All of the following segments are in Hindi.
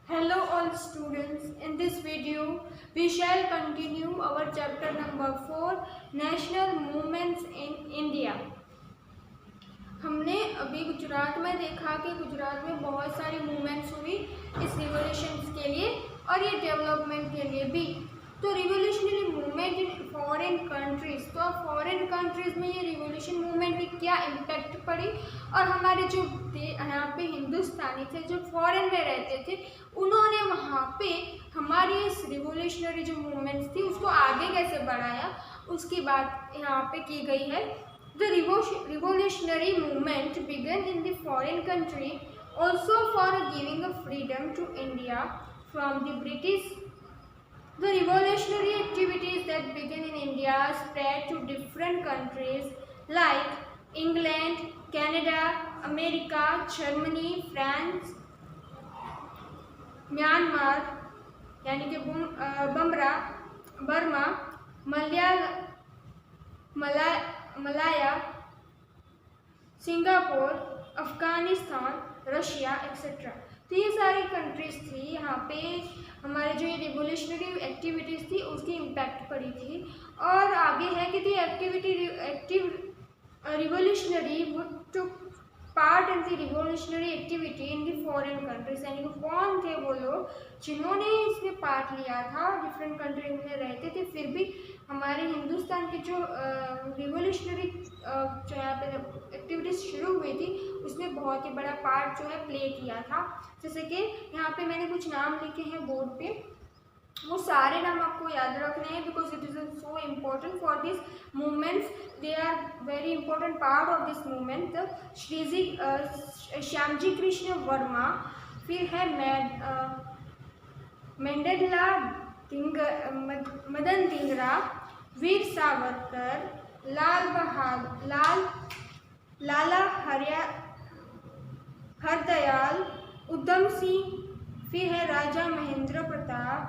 Hello all students, in this video we shall continue our chapter number 4 National Movements in India। हमने अभी गुजरात में देखा कि गुजरात में बहुत सारी मूवमेंट्स हुई इस रिवोल्यूशन के लिए और ये डेवलपमेंट के लिए भी। तो revolutionary movement in foreign countries, तो फॉरेन कंट्रीज में ये रिवोल्यूशन मूवमेंट की क्या इम्पैक्ट पड़ी और हमारे जो यहाँ पे हिंदुस्तानी थे जो फॉरेन में रहते थे उन्होंने वहाँ पे हमारी इस रिवोल्यूशनरी जो मूवमेंट्स थी उसको आगे कैसे बढ़ाया, उसकी बात यहाँ पे की गई है। The revolutionary movement began in the foreign country also for giving a freedom to India from the British. The revolutionary activities that began in India spread to different countries like England, Canada, America, Germany, France, Myanmar यानी कि Burma, Malaya, Singapore, Afghanistan, Russia etcetera. तो ये सारी कंट्रीज थी, यहाँ पे हमारे जो ये रिवोल्यूशनरी एक्टिविटीज़ थी उसकी इम्पैक्ट पड़ी थी। और आगे है कि revolutionary took part in the revolutionary activity in the foreign countries. यानी कि कौन थे वो लोग जिन्होंने इसमें पार्ट लिया था, डिफरेंट कंट्री में रहते थे फिर भी हमारे हिंदुस्तान की जो रिवोल्यूशनरी जो यहाँ पे एक्टिविटीज़ शुरू हुई थी उसमें बहुत ही बड़ा पार्ट जो है प्ले किया था। जैसे कि यहाँ पे मैंने कुछ नाम लिखे हैं बोर्ड पे, वो सारे नाम आपको याद रखने हैं because it is so important for this movements, they are very important part of this movement. Shyamji Krishna Varma, फिर है मदन धिंगरा, वीर सावरकर, लाला हरदयाल, उधम सिंह, फिर है Raja Mahendra Pratap,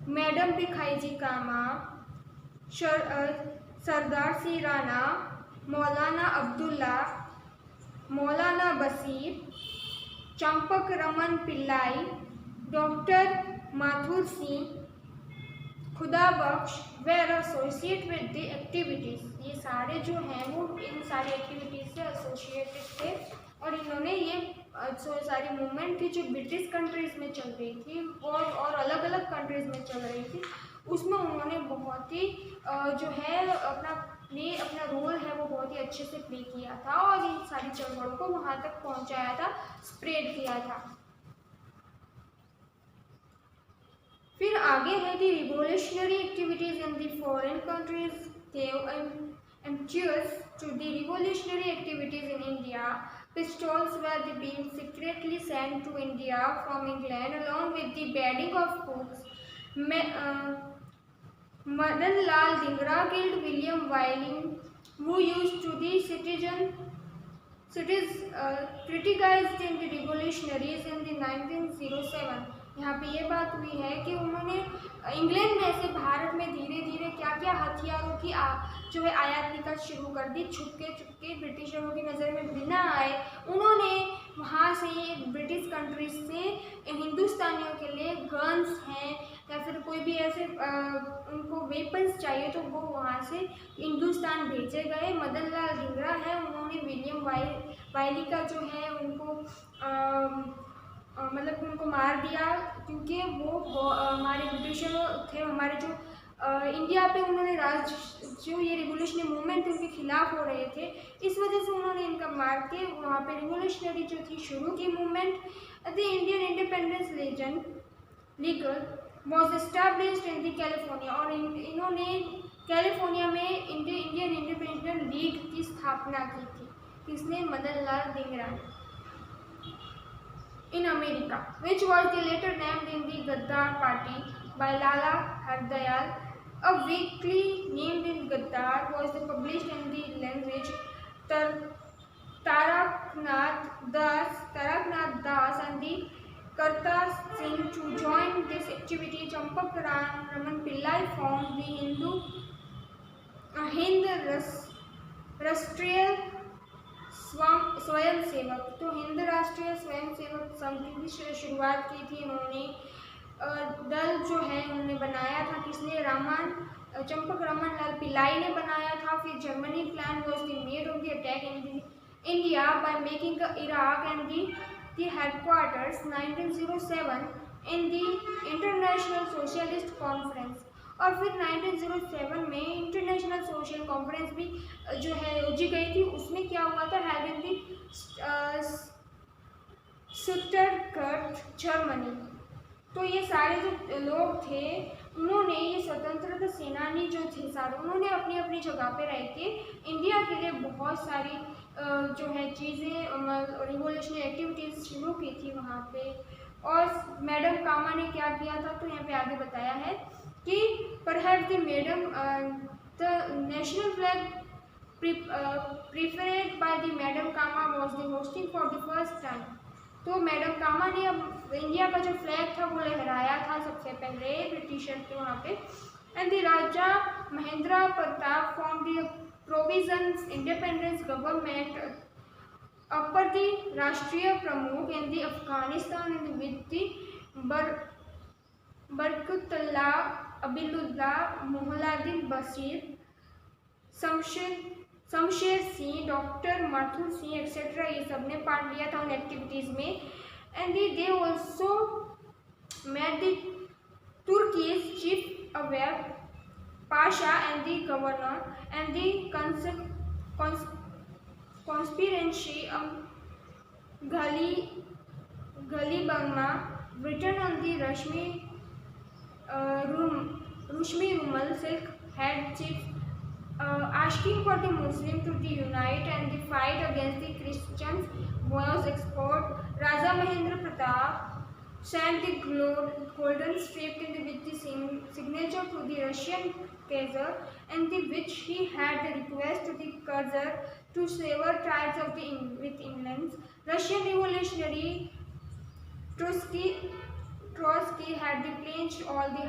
madam Bhikaiji Cama, Sardar Singh Rana, Maulana Abdullah, Maulana Bashir, Champak Raman Pillai, doctor Mathur Singh, Khuda Bakhsh were associate with the activities. ये सारे जो हैं वो इन सारी एक्टिविटीज़ से एसोसिएटेड थे और इन्होंने ये सारी मूवमेंट थी जो ब्रिटिश कंट्रीज़ में चल रही थी और अलग अलग कंट्रीज़ में चल रही थी, उसमें उन्होंने बहुत ही जो है अपना रोल है वो बहुत ही अच्छे से प्ले किया था और इन सारी चळवळों को वहाँ तक पहुँचाया था, स्प्रेड किया था। फिर आगे है the revolutionary activities in the foreign countries gave impetus to the revolutionary activities in India. Pistols were being secretly sent to India from England along with the bedding of cooks. Madan Lal Dhingra killed William Whiting, who used to the cities criticized in the revolutionaries in the 1907. यहाँ पे ये बात हुई है कि उन्होंने इंग्लैंड में से भारत में धीरे धीरे क्या क्या हथियारों की जो है आयात निकाल शुरू कर दी, छुपके ब्रिटिशरों की नज़र में बिना आए उन्होंने वहाँ से ब्रिटिश कंट्रीज से हिंदुस्तानियों के लिए गन्स हैं या फिर कोई भी ऐसे उनको वेपन्स चाहिए तो वो वहाँ से हिंदुस्तान भेजे गए। मदन लाल धिंगरा है, उन्होंने विलियम वाइली का जो है उनको मतलब उनको मार दिया क्योंकि वो हमारे ब्रिटिशर थे, हमारे जो इंडिया पे उन्होंने जो ये रिवोल्यूशनरी मूवमेंट उनके खिलाफ हो रहे थे इस वजह से उन्होंने इनका मार के वहाँ पे रिवोल्यूशनरी जो थी शुरू की movement. The Indian independence legal was established in the California और इन्होंने कैलिफोर्निया में इंडियन इंडिपेंडेंस लीग की स्थापना की थी। किसने? मदन लाल धिंगरा ने। In America, which was later named in the Gaddar Party by Lala Hardayal, a weekly named in Gaddar was published in the language Taraknath Das and the Kartar Singh. To join this activity, Champak Raman Pillai formed the Hind Rastriya स्वयं सेवक, तो हिंद राष्ट्रीय स्वयं सेवक संघ की शुरुआत की थी इन्होंने। दल जो है उन्होंने बनाया था किसने, चंपक रमन लाल पिल्लाई ने बनाया था। फिर Germany plan was the made of the attack in India by making Iraq and the headquarters 1907 in the international socialist conference. और फिर 1907 में इंटरनेशनल सोशल कॉन्फ्रेंस भी जो है योजी गई थी। उसमें क्या हुआ था, held in the Stuttgart Germany. तो ये सारे जो लोग थे उन्होंने, ये स्वतंत्रता सेनानी जो थे सारे, उन्होंने अपनी अपनी जगह पे रह के इंडिया के लिए बहुत सारी जो है चीज़ें, रिवोल्यूशनरी एक्टिविटीज़ शुरू की थी वहाँ पे। और मैडम कामा ने क्या किया था, तो यहाँ पे आगे बताया है कि perhaps the madam the national flag preferred by the madam Cama was the hosting for the first time. तो मैडम कामा ने अब इंडिया का जो फ्लैग था वो लहराया था सबसे पहले ब्रिटिशर के वहाँ पे। And the Raja Mahendra Pratap form the provisions independence government upper the Rashtriya Pramukh in the Afghanistan and with the Barkatullah, Abidullah, Mohammad Bashir, Shamsher Singh, doctor Mathur Singh etcetera, ये सब ने पार्ट लिया था उन एक्टिविटीज़ में। And they also met the Turkey's chief Enver Pasha and the governor and the conspiracy गलीबर्मा written on the Rushmi Rumal silk head chief asking for the Muslims to unite and the fight against the Christians was export. Raja Mahendra Pratap sent the golden strip with the signature to the Russian Kaiser, and which he had the request to the Kaiser to sever ties of with England. Russian revolutionary Trotsky had pledged all the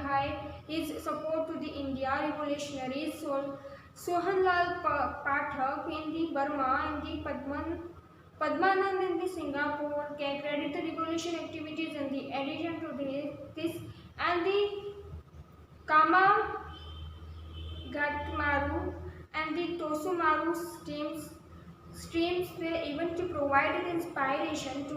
his support to the India revolutionaries. Sohanlal Pathak in the Burma and the Padmanand in the Singapore credit the revolution activities in the addition to this, and the Kama Gatmaru and the Tosumaru streams were even to provide inspiration to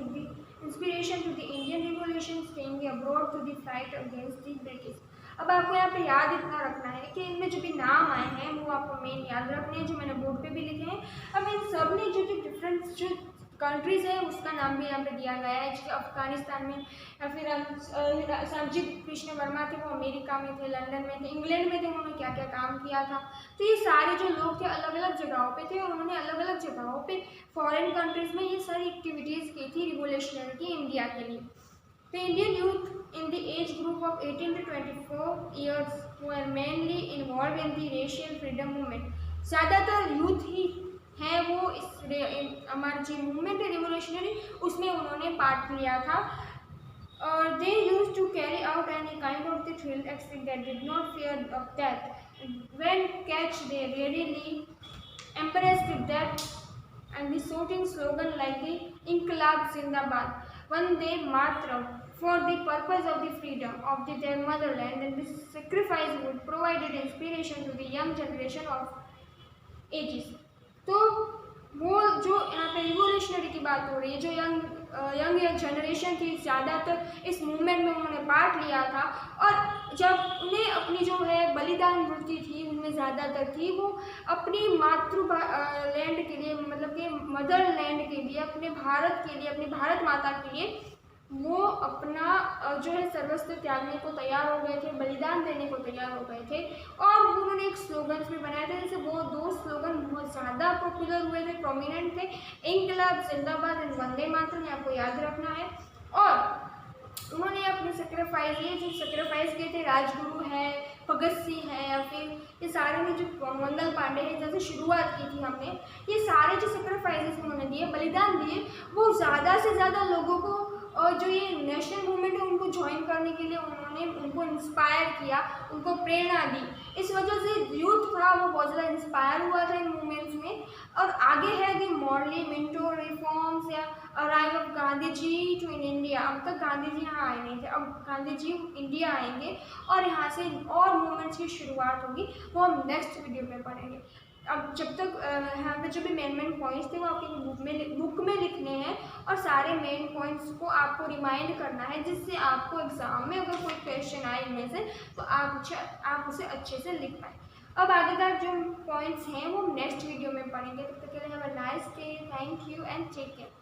the Indian Revolution, staying abroad to the fight against the British. अब आपको यहाँ पे याद इतना रखना है कि इनमें जो भी नाम आए हैं वो आपको मेन याद रखने हैं, जो मैंने बोर्ड पे भी लिखे हैं। अब इन सब ने जो डिफरेंट जो कंट्रीज़ है उसका नाम भी यहाँ पे दिया गया है, जैसे अफगानिस्तान में, या फिर संजीव कृष्ण वर्मा थे वो अमेरिका में थे, लंदन में थे, इंग्लैंड में थे, उन्होंने क्या क्या काम किया था। तो ये सारे जो लोग थे अलग अलग जगहों पे थे और उन्होंने अलग अलग जगहों पे फॉरेन कंट्रीज़ में ये सारी एक्टिविटीज़ की थी रिवोल्यूशनरी की इंडिया के लिए। The Indian youth in the age group of 18 to 24 years were mainly involved in the racial freedom movement. ज़्यादातर यूथ ही हैं वो इस हमारी जो मूवमेंट है रिवोल्यूशनरी उसमें उन्होंने पार्ट लिया था। और they used to carry out any kind of the thrill acting that did not fear of death. When catch they really embraced the death and the shouting slogan like the Inqilab Zindabad, Vande Mataram, for the purpose of the freedom of their motherland, and this sacrifice would provided inspiration to the young generation of ages. तो वो जो यहाँ पे रिवोल्यूशनरी की बात हो रही है, जो यंग जनरेशन थी ज़्यादातर इस मूवमेंट में उन्होंने पार्ट लिया था। और जब उन्हें अपनी जो है बलिदान वृत्ति थी उनमें ज़्यादातर थी वो अपनी लैंड के लिए, मतलब कि मदर लैंड के लिए, अपने भारत के लिए, अपनी भारत माता के लिए वो अपना जो है सर्वस्व त्यागने को तैयार हो गए थे, बलिदान देने को तैयार हो गए थे। और उन्होंने एक स्लोगन्स भी बनाए थे, जैसे वो दो स्लोगन बहुत ज़्यादा पॉपुलर हुए थे, प्रोमिनेंट थे, इंकलाब जिंदाबाद एंड वंदे मातरम, आपको याद रखना है। और उन्होंने अपने सेक्रीफाइस, ये जो सेक्रीफाइस किए थे, राजगुरु हैं, भगत सिंह हैं, या फिर ये सारे ने जो मंगल पांडे हैं जैसे शुरुआत की थी हमने, ये सारे जो सेक्रीफाइसेस उन्होंने दिए, बलिदान दिए, वो ज़्यादा से ज़्यादा लोगों को और जो ये नेशनल मूवमेंट है उनको ज्वाइन करने के लिए उन्होंने उनको इंस्पायर किया, उनको प्रेरणा दी। इस वजह से यूथ था वो बहुत ज़्यादा इंस्पायर हुआ था इन मूवमेंट्स में। और आगे है दी मॉरली मिंटो रिफॉर्म्स या arrive of Gandhi ji to in India. अब तक गांधी जी यहाँ आए नहीं थे, अब गांधी जी इंडिया आएंगे और यहाँ से और मूवमेंट्स की शुरुआत होगी, वो हम नेक्स्ट वीडियो में पढ़ेंगे। अब जब तक यहाँ पे जो भी मेन पॉइंट्स थे वो आपकी बुक में लिखने हैं और सारे मेन पॉइंट्स को आपको रिमाइंड करना है, जिससे आपको एग्जाम में अगर कोई क्वेश्चन आए इनमें से तो आप उसे अच्छे से लिख पाए। अब आगे तक जो पॉइंट्स हैं वो नेक्स्ट वीडियो में पढ़ेंगे। तब तक के लिए have a nice day, thank you and take care.